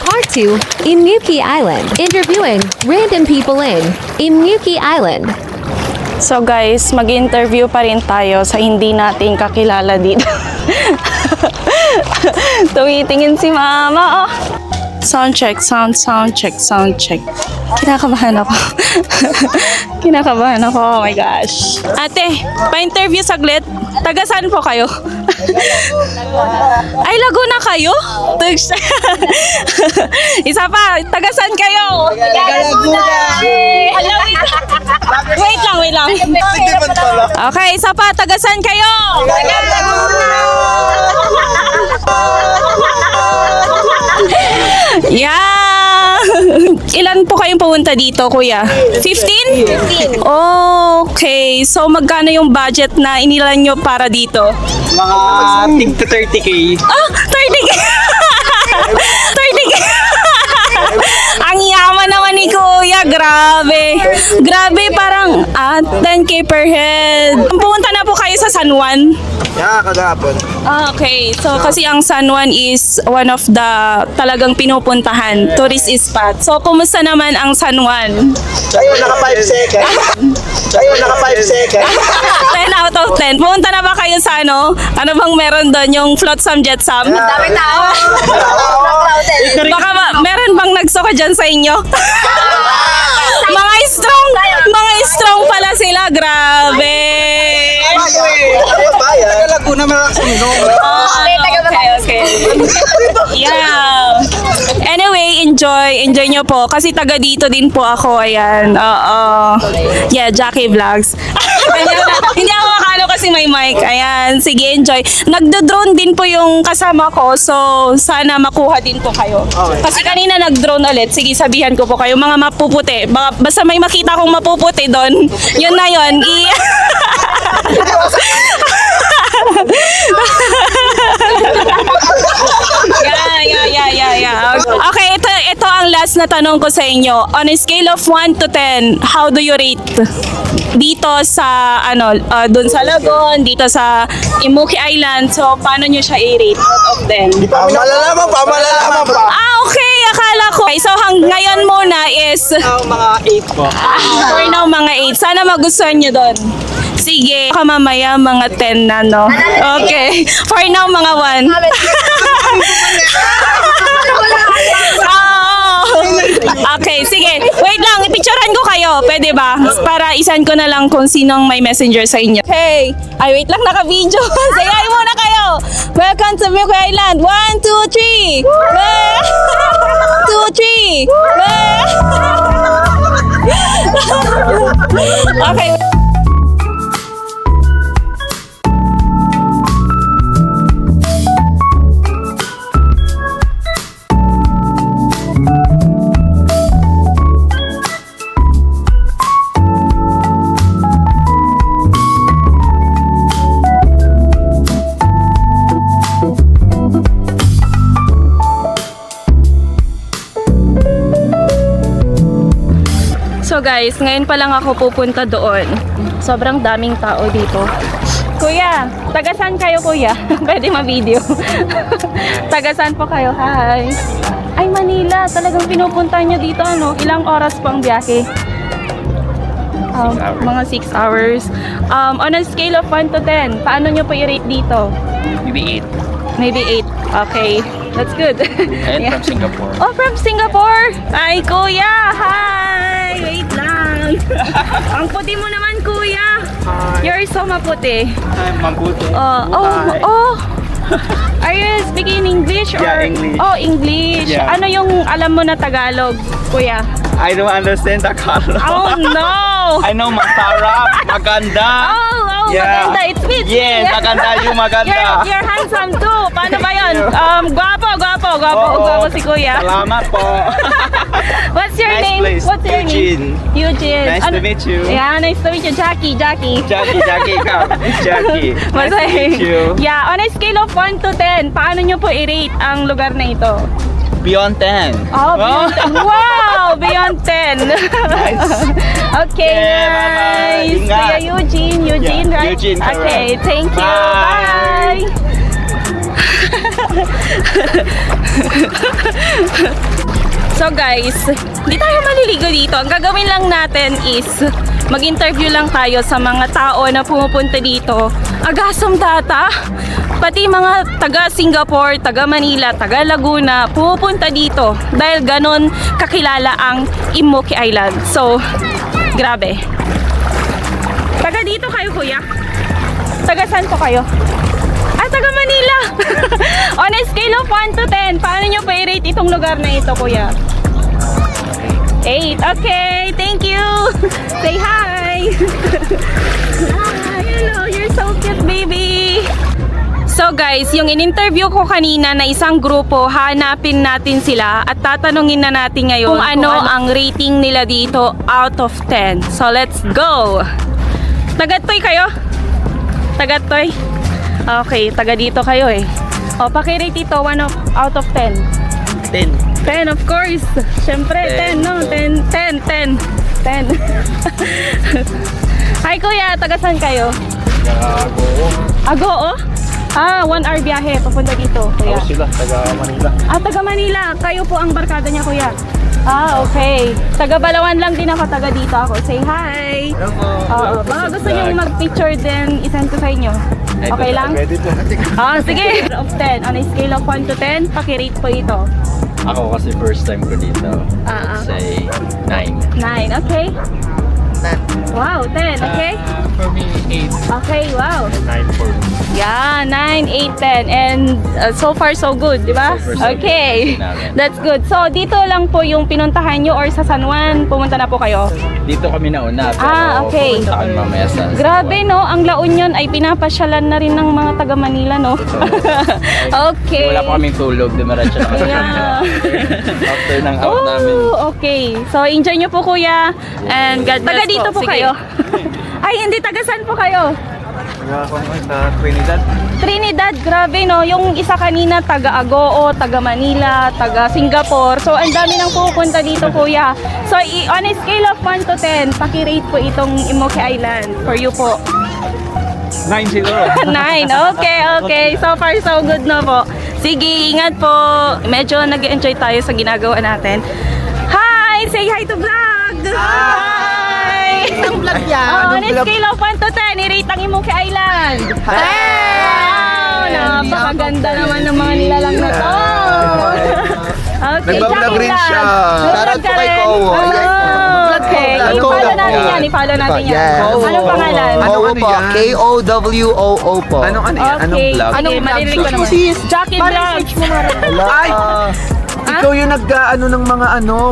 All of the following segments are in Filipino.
Part 2, Imnuki Island. Interviewing random people in Imnuki Island. So guys, mag-interview pa rin tayo sa hindi natin kakilala dito. Tumitingin si mama. Oh. Sound check. Kinakabahan ako. Oh my gosh. Ate, pa-interview saglit. Taga saan po kayo? Ay, Laguna kayo? Isa pa, taga saan kayo? Laguna. Wait lang. Okay, isa pa, taga saan kayo? Yeah! Ilan po kayong pumunta dito, kuya? 15? Okay. So, magkano yung budget na inilan nyo para dito? Mga tig to 30K. Ah! 30K! 30K! Ang yaman naman ni kuya. Grabe. Grabe, parang 10K per head. Pumunta na po kayo sa San Juan? Yeah, kagapon. Okay, so kasi ang San Juan is one of the talagang pinupuntahan tourist spot. So kumusta naman ang San Juan? Sa'yo, naka 5 seconds. 10 out of 10. Pumunta na ba kayo sa ano? Ano bang meron doon? Yung flotsam jetsam? Dami tao. Baka meron bang nagsuka dyan sa inyo? Mga strong pala sila. Grabe. Laguna malakas ang inom. Okay. Yeah. Anyway, enjoy nyo po. Kasi taga dito din po ako. Ayan. Yeah, Jackie Vlogs. Hindi ako makano kasi may mic. Ayan. Sige, enjoy. Nagdo-drone din po yung kasama ko. So, sana makuha din po kayo. Kasi kanina nag-drone ulit. Sige, sabihan ko po kayo. Mga mapuputi. Basta may makita kong mapuputi doon. Yun na yun. Yeah. Okay, ito ang last na tanong ko sa inyo. On a scale of 1 to 10, how do you rate dito sa doon sa Lagon, dito sa Imnuki Island? So, paano nyo siya i-rate out of 10? Pamalalaman pa. Okay, akala ko. Okay, so ngayon muna is Mga 8 po. for now mga 8. Sana magustuhan nyo doon. Sige, baka mamaya mga 10 na, no? Okay. For now, mga 1. Okay, sige. Wait lang, ipicturean ko kayo. Pwede ba? Para isan ko na lang kung sinong may messenger sa inyo. Hey! Ay, wait lang, naka-video. Say hi muna kayo. Welcome to Imnuki Island. 1, 2, 3. 1, 2, 3. Okay. So guys, ngayon pa lang ako pupunta doon. Sobrang daming tao dito. Kuya, taga saan kayo kuya? Pwede ma-video. Taga saan po kayo? Hi. Ay, Manila. Talagang pinupunta nyo dito, ano? Ilang oras po ang biyahe? Mga 6 hours. On a scale of 1 to 10, paano nyo po i-rate dito? Maybe 8. Maybe 8. Okay. That's good. And from Singapore. Oh, from Singapore! Ay, kuya! Hi! Wait lang. Ang puti mo naman, kuya. You're so maputi. I'm Mabuti. Oh. Are you speaking English? Or? Yeah, English. Oh, English. Yeah. Ano yung alam mo na Tagalog, kuya? I don't understand Tagalog. Oh, no! I know masarap, maganda. Oh, Yeah. maganda. It's sweet. Yes, maganda yung maganda. You're handsome too. Paano ba yun? Gwapo Oo. si kuya. Salamat po. What's your Nice name? place. What's your Eugene. name? Eugene. Nice to meet you. Yeah, nice to meet you. Jackie. Jackie, ikaw. It's Jackie. Nice to Masaya. meet you. Yeah, on a scale of 1 to 10, paano nyo po i-rate ang lugar na ito? Beyond 10. Oh, beyond 10. Wow! Beyond 10. Nice. Okay, Yeah, nice. bye-bye. Ingat. Kuya Eugene, Yeah, right? Eugene, correct. Okay, thank you. Bye. Bye. So guys, hindi tayo maliligo dito. Ang gagawin lang natin is mag-interview lang tayo sa mga tao na pumupunta dito. Agasam data, pati mga taga Singapore, taga Manila, taga Laguna, pumupunta dito dahil ganon kakilala ang Immoki Island. So, grabe. Taga dito kayo, kuya? Taga saan po kayo? Ah, taga Manila! On a scale of 1 to 10, paano nyo pa-rate itong lugar na ito, kuya? 8. Okay, thank you! Say hi! Hi, hello, you're so cute, baby! So guys, yung in-interview ko kanina na isang grupo, hanapin natin sila at tatanungin na natin ngayon kung ano ang rating nila dito out of 10. So let's go! Taga-toy kayo? Taga-toy? Okay, taga dito kayo eh. O, paki-rate ito 1 out of 10. 10. 10 of course. Siyempre, 10 no? 10. Hi kuya, taga saan kayo? Agoo. Ah, 1 hour biyahe papunta dito, kuya. Sila, taga Manila. Ah, taga Manila. Kayo po ang barkada niya, kuya. Ah, okay. Taga Balawan lang din ako, taga dito ako. Say hi. Oo, baka gusto niyo mag-picture din, isend ko sa inyo. Okay lang? Pwede po. Ah, sige. Of 10. On a scale of 1 to 10, paki-rate po ito. Ako kasi first time ko dito. Ah, Say 9. 9, okay? 10. Wow, 10, okay? For me, 8. Okay, wow. 9 for me. Yeah, 9, 8, 10. And so far, so good, di ba? So far, so Okay. good. That's good. So, dito lang po yung pinuntahan nyo or sa San Juan, pumunta na po kayo? Dito kami nauna, pero Ah, okay. pupunta kami mamaya sa Grabe, no? Ang La Union ay pinapasyalan na rin ng mga taga Manila, no? Okay. Wala pa kaming tulog, dumiretso na kami. Yeah. After ng out namin. Oh, okay. So, enjoy nyo po, kuya. And God bless taga dito po Sige. kayo. Ay, hindi. Taga saan po kayo? Taga ako sa Trinidad. Trinidad, grabe no. Yung isa kanina taga Agoo, taga Manila, taga Singapore. So ang dami nang pupunta dito, kuya. So on a scale of 1 to 10, paki-rate po itong Immoki Island for you po. 9 siguro. 9. Okay. So far so good na po. Sige, ingat po. Medyo nag-enjoy tayo sa ginagawa natin. Hi! Say hi to vlog! Hi! Anong vlog yan? On a scale of 1 to 10, i-rate ang Immoki Island. Wow! Napakaganda naman ng mga nilalang na to. Okay, Nagbablog rin siya. Shoutout po kay Kowo. Okay, i-follow natin yan. I-follow natin yan. Yes. Anong pangalan? Kowo po, K-O-W-O-O po. Anong Okay. Sige, maririnig ko naman. Jackie Vlogs. Ay! Ikaw yung nag-ano ng mga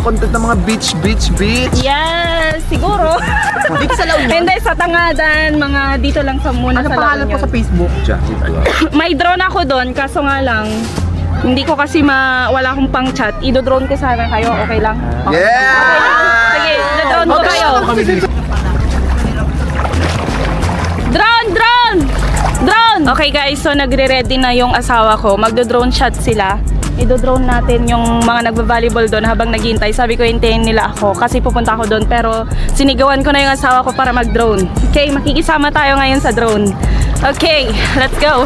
content ng mga beach. Yes, siguro. Dito sa La Union? Hindi, sa Tangadan, mga dito lang sa muna sa La Union. Facebook? Jackie Vlog. May drone ako doon, kaso nga lang, hindi ko kasi wala akong pang chat. Ido-drone ko sana kayo, okay lang? Okay. Yeah! Sige, ido-drone ko kayo. Drone! Okay guys, so nagre-ready na yung asawa ko. Magdo-drone shot sila. Ido-drone natin yung mga nagba-volleyball doon habang naghihintay. Sabi ko, hintayin nila ako kasi pupunta ako doon. Pero sinigawan ko na yung asawa ko para mag-drone. Okay, makikisama tayo ngayon sa drone. Okay, let's go!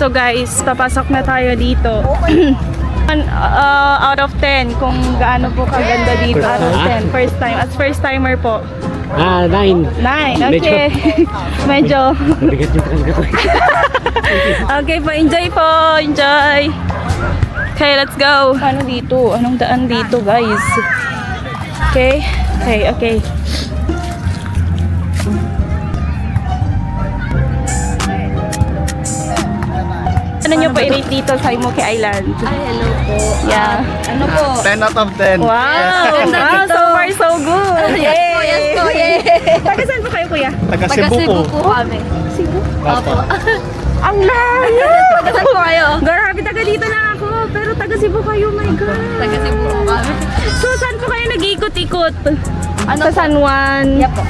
So guys, papasok na tayo dito. Out of 10, kung gaano po kaganda dito. Out of 10, first time. As first timer po. 9. 9, okay. Medyo. Okay po, enjoy po. Enjoy. Okay, let's go. Ano dito? Anong daan dito, guys? Okay. Ano nyo po i-rate dito sa Immoki Island? Ay, hello po. Yeah. Ano po? 10 out of 10. Wow! Wow, so far so good! Yes po. Taga saan po kayo, kuya? Taga Taga Cebu Cebu po. po kami. Cebu? Opo. Ang layo! Taga saan po kayo? Grabe, taga dito lang ako. pero taga Cebu kayo, my God. Taga Cebu kami. So, saan po kayo nag-ikot-ikot? Sa San Juan? Yep po.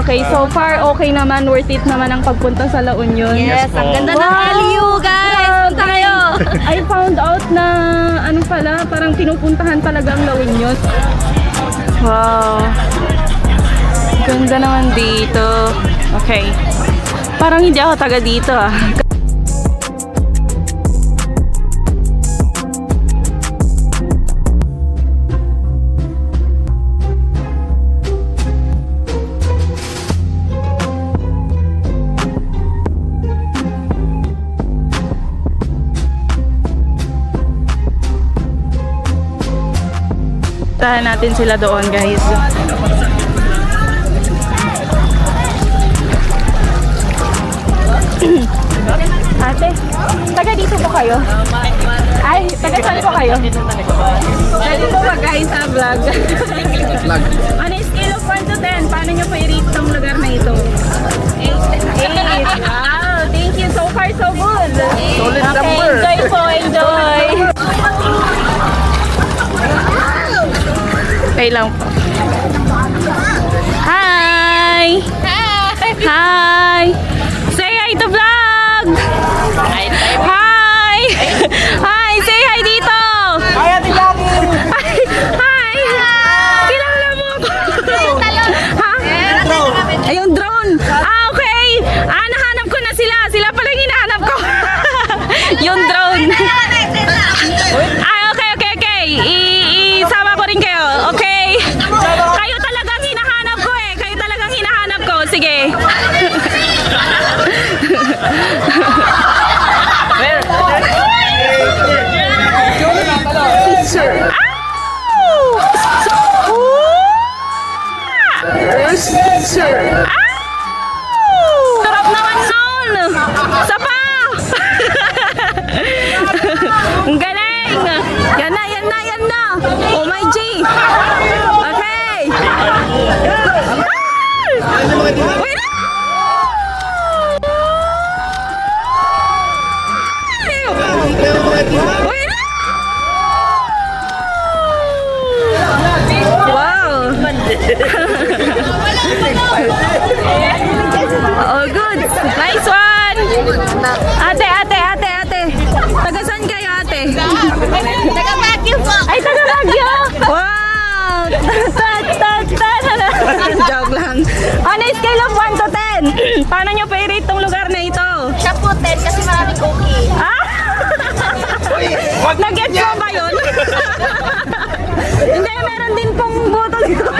Okay, so far, okay naman, worth it naman ang pagpunta sa La Union. Yes, ang ganda ng Wow! LU, guys. Punta kayo. I found out na, ano pala, parang pinupuntahan talaga ang La Union. Wow. Ganda naman dito. Okay. Parang hindi ako taga dito ah. Tahan natin sila doon, guys. Ate, taga dito po kayo? Ay, taga saan po kayo? Taga dito ba guys sa vlog? On a scale of 1 to 10, paano nyo po i-rate tong lugar na ito? 8. Wow, thank you. So far, so good. Solid Okay, number. enjoy po, enjoy. Okay lang po. Hi! Hi! Say hi to vlog! Hi! Hi! Say hi dito! Hi, Ate Jackie! Hi! Kilala mo ako! Ha? Ay, yung drone! Okay! Nahanap ko na sila! Sila pala yung hinahanap ko! Yung drone! Okay. Isama ko rin kayo. Okay? Kayo talagang hinahanap ko eh. Kayo talagang hinahanap ko. Sige. Sarap naman nun! Sapa! Ang galing! Yan na! Oh my G! Okay! Wait lang! Wait lang! Wow! Oh, good! Nice one! Ate! Taga saan kayo, ate? Taga Baguio po. Ay, taga Baguio! Wow! Joke lang. On a scale of 1 to 10, paano nyo pa-rate tong lugar na ito? Siya po 10 kasi maraming cookie. Ah? Nag-gets mo ba yun? Hindi, meron din pong buto dito.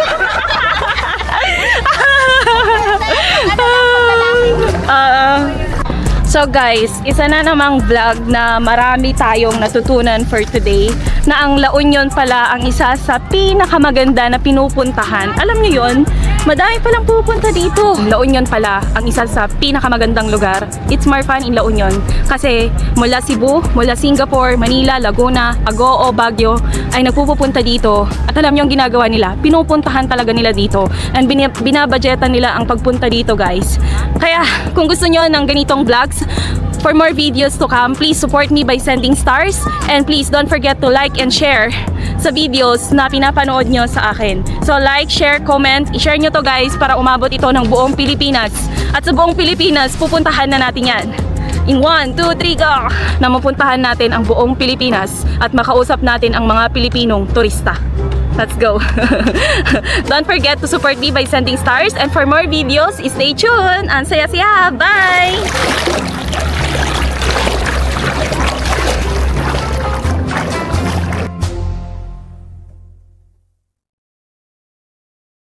So guys, isa na namang vlog na marami tayong natutunan for today na ang La Union pala ang isa sa pinakamaganda na pinupuntahan. Alam niyo yun? Madami palang pupunta dito. La Union pala ang isa sa pinakamagandang lugar. It's more fun in La Union. Kasi mula Cebu, mula Singapore, Manila, Laguna, Agoo, Baguio ay nagpupunta dito. At alam niyo ang ginagawa nila? Pinupuntahan talaga nila dito. And binabudgetan nila ang pagpunta dito, guys. Kaya kung gusto niyo ng ganitong vlogs, for more videos to come, please support me by sending stars. And please don't forget to like and share sa videos na pinapanood nyo sa akin. So like, share, comment, i-share nyo to guys para umabot ito ng buong Pilipinas. At sa buong Pilipinas, pupuntahan na natin yan. In 1, 2, 3, go! Na mapuntahan natin ang buong Pilipinas at makausap natin ang mga Pilipinong turista. Let's go! Don't forget to support me by sending stars. And for more videos, stay tuned! Ang saya-saya! Bye!